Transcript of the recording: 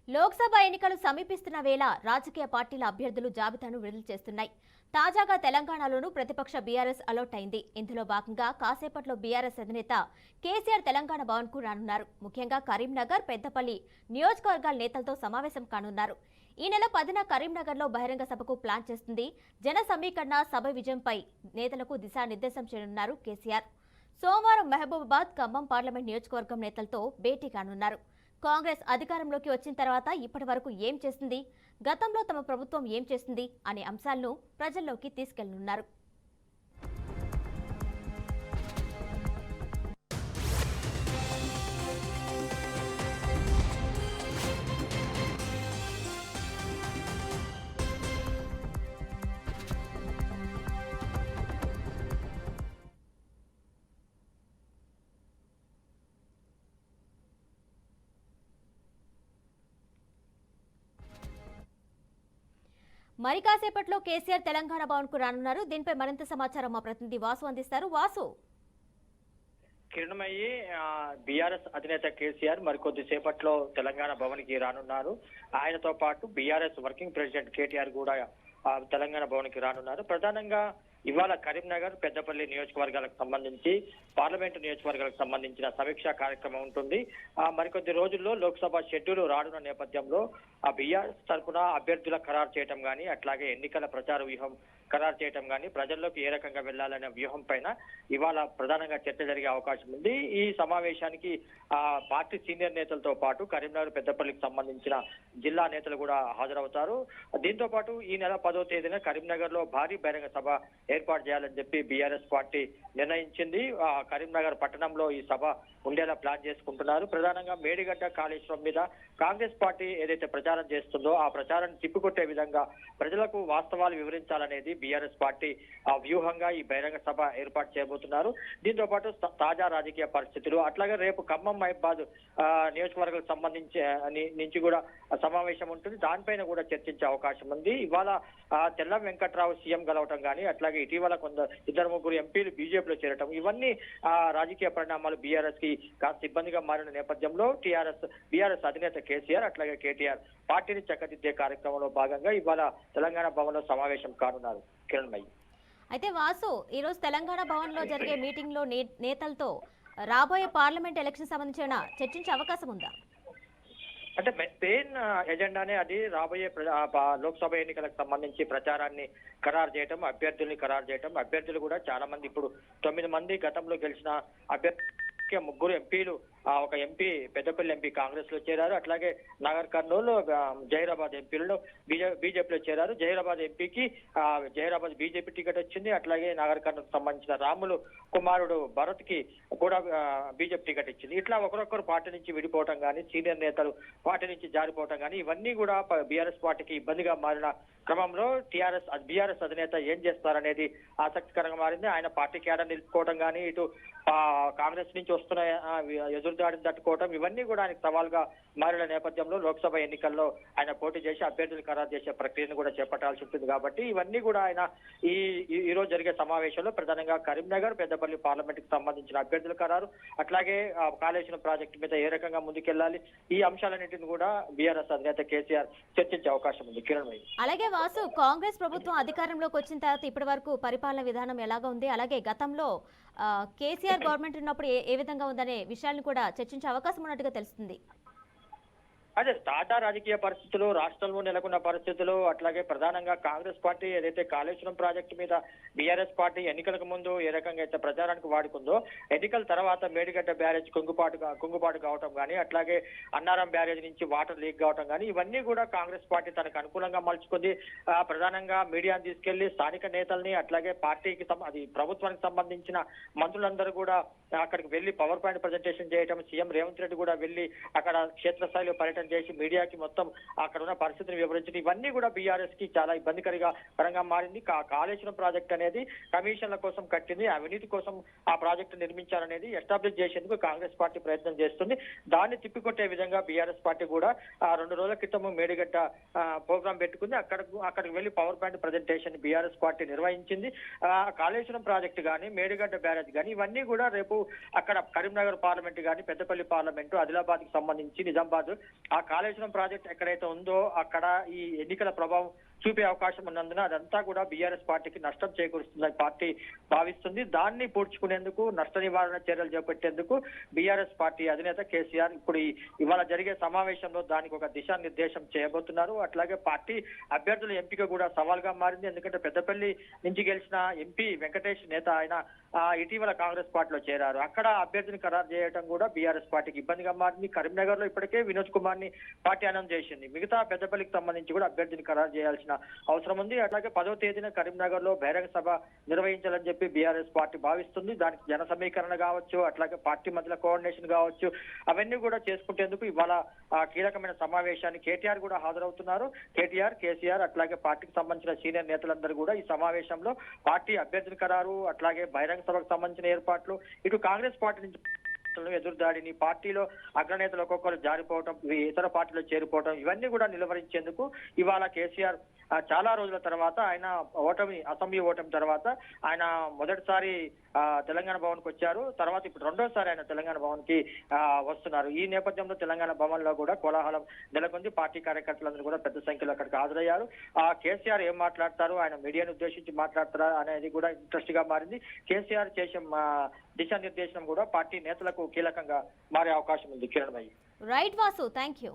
లోక్సభ ఎన్నికలు సమీపిస్తున్న వేళ రాజకీయ పార్టీల అభ్యర్థులు జాబితాను విడుదల చేస్తున్నాయి. తాజాగా తెలంగాణలోనూ ప్రతిపక్ష బీఆర్ఎస్ అలర్ట్ అయింది. ఇందులో భాగంగా కాసేపట్లో బీఆర్ఎస్ అధినేత కేసీఆర్ తెలంగాణ భవన్ కు రానున్నారు. ముఖ్యంగా కరీంనగర్, పెద్దపల్లి నియోజకవర్గాల నేతలతో సమావేశం కానున్నారు. ఈ నెల 10న కరీంనగర్లో బహిరంగ సభకు ప్లాన్ చేస్తుంది. జన సమీకరణ సభ విజయంపై నేతలకు దిశానిర్దేశం చేయనున్నారు కేసీఆర్. సోమవారం మహబూబాబాద్, ఖమ్మం పార్లమెంట్ నియోజకవర్గం నేతలతో భేటీ కానున్నారు. కాంగ్రెస్ అధికారంలోకి వచ్చిన తర్వాత ఇప్పటి వరకు ఏం చేసింది, గతంలో తమ ప్రభుత్వం ఏం చేసింది అనే అంశాలను ప్రజల్లోకి తీసుకెళ్లనున్నారు. మరి కాసేపట్లో కేసీఆర్ తెలంగాణ భవన్ కు రానున్నారు. దీనిపై మరింత సమాచారం మా ప్రతినిధి వాసు అందిస్తారు. వాసు, కిరణమయ్యి బీఆర్ఎస్ అధినేత కేసీఆర్ మరికొద్ది సేపట్లో తెలంగాణ భవన్ కి రానున్నారు. ఆయనతో పాటు బీఆర్ఎస్ వర్కింగ్ ప్రెసిడెంట్ కేటీఆర్ కూడా తెలంగాణ భవన్ కి రానున్నారు. ప్రధానంగా ఇవాళ కరీంనగర్, పెద్దపల్లి నియోజకవర్గాలకు సంబంధించి, పార్లమెంటు నియోజకవర్గాలకు సంబంధించిన సమీక్షా కార్యక్రమం ఉంటుంది. మరికొద్ది రోజుల్లో లోక్సభ షెడ్యూల్ రానున్న నేపథ్యంలో ఆ బీఆర్ఎస్ తరఫున అభ్యర్థుల ఖరారు చేయడం కానీ, అట్లాగే ఎన్నికల ప్రచార వ్యూహం ఖరారు చేయడం కానీ, ప్రజల్లోకి ఏ రకంగా వెళ్లాలనే వ్యూహం పైన ఇవాళ ప్రధానంగా చర్చ జరిగే అవకాశం ఉంది. ఈ సమావేశానికి పార్టీ సీనియర్ నేతలతో పాటు కరీంనగర్, పెద్దపల్లికి సంబంధించిన జిల్లా నేతలు కూడా హాజరవుతారు. దీంతో పాటు ఈ నెల 10వ తేదీన కరీంనగర్ లో భారీ బహిరంగ సభ ఏర్పాటు చేయాలని చెప్పి బీఆర్ఎస్ పార్టీ నిర్ణయించింది. కరీంనగర్ పట్టణంలో ఈ సభ ఉండేలా ప్లాన్ చేసుకుంటున్నారు. ప్రధానంగా మేడిగడ్డ కాళేశ్వరం మీద కాంగ్రెస్ పార్టీ ఏదైతే ప్రచారం చేస్తుందో ఆ ప్రచారాన్ని తిప్పికొట్టే విధంగా ప్రజలకు వాస్తవాలు వివరించాలనేది బీఆర్ఎస్ పార్టీ వ్యూహంగా ఈ బహిరంగ సభ ఏర్పాటు చేయబోతున్నారు. దీంతో పాటు తాజా రాజకీయ పరిస్థితులు, అట్లాగే రేపు ఖమ్మం, మహబూబాబాద్ నియోజకవర్గాలకు సంబంధించి నుంచి కూడా సమావేశం ఉంటుంది. దానిపైన కూడా చర్చించే అవకాశం ఉంది. ఇవాళ తెల్లం వెంకట్రావు సీఎం గెలవటం కానీ, అట్లాగే ఇటీవల ఇద్దరు ముగ్గురు ఎంపీలు బీజేపీలో చేరటం, ఇవన్నీ రాజకీయ పరిణామాలు బీఆర్ఎస్ కి కాస్త ఇబ్బందిగా మారిన నేపథ్యంలో బీఆర్ఎస్ అధినేత కేసీఆర్, అట్లాగే కేటీఆర్ పార్టీని చక్కదిద్దే కార్యక్రమంలో భాగంగా ఇవాళ తెలంగాణ భవన్ లో సమావేశం కానున్నారు. కిరణ్మయ్య, అయితే వాసు, ఈ రోజు తెలంగాణ భవన్ లో జరిగే మీటింగ్ లో నేతలతో రాబోయే పార్లమెంట్ ఎలక్షన్ సంబంధించిన చర్చించే అవకాశం ఉందా? అంటే మెయిన్ ఎజెండానే అది రాబోయే లోక్సభ ఎన్నికలకు సంబంధించి ప్రచారాన్ని ఖరారు చేయటం, అభ్యర్థుల్ని ఖరారు చేయటం. అభ్యర్థులు కూడా చాలా మంది, ఇప్పుడు 9 మంది గతంలో గెలిచిన అభ్యర్థి, ముగ్గురు ఎంపీలు, ఒక ఎంపీ పెద్దపల్లి ఎంపీ కాంగ్రెస్ లో చేరారు. అట్లాగే నగర్ కర్నూలు, జహీరాబాద్ ఎంపీలలో బీజేపీలో చేరారు. జహీరాబాద్ ఎంపీకి జహీరాబాద్ బీజేపీ టికెట్ వచ్చింది. అట్లాగే నగర్ కర్నూలు సంబంధించిన రాములు కుమారుడు భరత్ కి కూడా బీజేపీ టికెట్ ఇచ్చింది. ఇట్లా ఒకరొకరు పార్టీ నుంచి విడిపోవటం కానీ, సీనియర్ నేతలు పార్టీ నుంచి జారిపోవటం కానీ, ఇవన్నీ కూడా బీఆర్ఎస్ పార్టీకి ఇబ్బందిగా మారిన క్రమంలో బీఆర్ఎస్ అధినేత ఏం చేస్తారనేది ఆసక్తికరంగా మారింది. ఆయన పార్టీ క్యాడర్ నిలుపుకోవడం కానీ, ఇటు కాంగ్రెస్ నుంచి వస్తున్న ఎదురుదాడిని తట్టుకోవడం, ఇవన్నీ కూడా ఆయనకు సవాల్గా మారిన నేపథ్యంలో లోక్సభ ఎన్నికల్లో ఆయన పోటీ చేసి అభ్యర్థులు ఖరారు చేసే ప్రక్రియను కూడా చేపట్టాల్సి ఉంటుంది. కాబట్టి ఇవన్నీ కూడా ఆయన ఈ రోజు జరిగే సమావేశంలో ప్రధానంగా కరీంనగర్, పెద్దపల్లి పార్లమెంట్ కి సంబంధించిన అభ్యర్థుల ఖరారు, అట్లాగే కాళేశ్వరం ప్రాజెక్టు మీద ఏ రకంగా ముందుకెళ్లాలి, ఈ అంశాలన్నింటిని కూడా బీఆర్ఎస్ అధినేత కేసీఆర్ చర్చించే అవకాశం ఉంది. కిరణ్ భాయ్, అలాగే వాసు, కాంగ్రెస్ ప్రభుత్వం అధికారంలోకి వచ్చిన తర్వాత ఇప్పటి వరకు పరిపాలన విధానం ఎలాగా ఉంది, అలాగే గతంలో కేసీఆర్ గవర్నమెంట్ ఉన్నప్పుడు ఏ విధంగా ఉందనే విషయాలను కూడా చర్చించే అవకాశం ఉన్నట్టుగా తెలుస్తుంది. అదే తాజా రాజకీయ పరిస్థితులు, రాష్ట్రంలో నెలకొన్న పరిస్థితులు, అట్లాగే ప్రధానంగా కాంగ్రెస్ పార్టీ ఏదైతే కాళేశ్వరం ప్రాజెక్టు మీద బీఆర్ఎస్ పార్టీ ఎన్నికలకు ముందు ఏ రకంగా అయితే ప్రచారానికి వాడుకుందో, ఎన్నికల తర్వాత మేడిగడ్డ బ్యారేజ్ కుంగుబాటు కావటం కానీ, అట్లాగే అన్నారం బ్యారేజ్ నుంచి వాటర్ లీక్ కావటం కానీ, ఇవన్నీ కూడా కాంగ్రెస్ పార్టీ తనకు అనుకూలంగా మలుచుకుంది. ప్రధానంగా మీడియాను తీసుకెళ్లి స్థానిక నేతల్ని, అట్లాగే పార్టీకి ప్రభుత్వానికి సంబంధించిన మంత్రులందరూ కూడా అక్కడికి వెళ్లి పవర్ పాయింట్ ప్రజెంటేషన్ చేయటం, సీఎం రేవంత్ రెడ్డి కూడా వెళ్లి అక్కడ క్షేత్రస్థాయిలో పర్యటన చేసి మీడియాకి మొత్తం అక్కడ ఉన్న పరిస్థితిని వివరించడం, ఇవన్నీ కూడా బీఆర్ఎస్ కి చాలా ఇబ్బందికరంగా మారింది. కాళేశ్వరం ప్రాజెక్ట్ అనేది కమిషన్ల కోసం కట్టింది, అవినీతి కోసం ఆ ప్రాజెక్టు నిర్మించాలనేది ఎస్టాబ్లిష్ చేసేందుకు కాంగ్రెస్ పార్టీ ప్రయత్నం చేస్తుంది. దాన్ని తిప్పికొట్టే విధంగా బీఆర్ఎస్ పార్టీ కూడా 2 రోజుల క్రితం మేడిగడ్డ ప్రోగ్రాం పెట్టుకుంది. అక్కడికి వెళ్లి power point presentation BRS party నిర్వహించింది. కాళేశ్వరం ప్రాజెక్టు కానీ, మేడిగడ్డ బ్యారేజ్ కానీ, ఇవన్నీ కూడా రేపు అక్కడ కరీంనగర్ పార్లమెంట్ కానీ, పెద్దపల్లి పార్లమెంటు, ఆదిలాబాద్ కి సంబంధించి నిజామాబాద్ ఆ కాళేశ్వరం ప్రాజెక్ట్ ఎక్కడైతే ఉందో అక్కడ ఈ ఎన్నికల ప్రభావం చూపే అవకాశం ఉన్నందున అదంతా కూడా బీఆర్ఎస్ పార్టీకి నష్టం చేకూరుస్తుందని పార్టీ భావిస్తుంది. దాన్ని పూడ్చుకునేందుకు నష్ట నివారణ చర్యలు చేపట్టేందుకు బీఆర్ఎస్ పార్టీ అధినేత కేసీఆర్ ఇప్పుడు ఇవాళ జరిగే సమావేశంలో దానికి ఒక దిశానిర్దేశం చేయబోతున్నారు. అట్లాగే పార్టీ అభ్యర్థుల ఎంపిక కూడా సవాల్గా మారింది. ఎందుకంటే పెద్దపల్లి నుంచి గెలిచిన ఎంపీ వెంకటేష్ నేత ఆయన ఇటీవల కాంగ్రెస్ పార్టీలో చేరారు. అక్కడ అభ్యర్థిని ఖరారు చేయడం కూడా బీఆర్ఎస్ పార్టీకి ఇబ్బందిగా మారింది. కరీంనగర్ లో ఇప్పటికే వినోద్ కుమార్ ని పార్టీ అనౌన్స్ చేసింది. మిగతా పెద్దపల్లికి సంబంధించి కూడా అభ్యర్థిని ఖరారు చేయాల్సిన అవసరం ఉంది. అట్లాగే 10వ తేదీన కరీంనగర్ లో బహిరంగ సభ నిర్వహించాలని చెప్పి బీఆర్ఎస్ పార్టీ భావిస్తుంది. దానికి జన సమీకరణ కావచ్చు, అట్లాగే పార్టీ మధ్యలో కోఆర్డినేషన్ కావచ్చు, అవన్నీ కూడా చేసుకుంటేందుకు ఇవాళ కీలకమైన సమావేశాన్ని కేటీఆర్ కూడా హాజరవుతున్నారు. కేటీఆర్, కేసీఆర్ అట్లాగే పార్టీకి సంబంధించిన సీనియర్ నేతలందరూ కూడా ఈ సమావేశంలో పార్టీ అభ్యర్థిని ఖరారు, అట్లాగే బహిరంగ సభకు సంబంధించిన ఏర్పాట్లు, ఇటు కాంగ్రెస్ పార్టీ నుంచి ఎదురుదాడిని, పార్టీలో అగ్రనేతలు ఒక్కొక్కరు జారిపోవటం, ఇతర పార్టీలో చేరిపోవటం, ఇవన్నీ కూడా నిలువరించేందుకు ఇవాళ కేసీఆర్ చాలా రోజుల తర్వాత ఆయన అసెంబ్లీ ఓటమి తర్వాత ఆయన మొదటిసారి తెలంగాణ భవన్ కు వచ్చారు. తర్వాత ఇప్పుడు రెండోసారి ఆయన తెలంగాణ భవన్ కి వస్తున్నారు. ఈ నేపథ్యంలో తెలంగాణ భవన్ లో కూడా కోలాహలం నెలకొంది. పార్టీ కార్యకర్తలందరూ కూడా పెద్ద సంఖ్యలో అక్కడికి హాజరయ్యారు. కేసీఆర్ ఏం మాట్లాడతారు, ఆయన మీడియాను ఉద్దేశించి మాట్లాడతారా అనేది కూడా ఇంట్రెస్ట్ గా మారింది. కేసీఆర్ చేసే దిశానిర్దేశనం కూడా పార్టీ నేతలకు కీలకంగా మారే అవకాశం ఉంది. Kiran bhai. Right Vasu, thank you.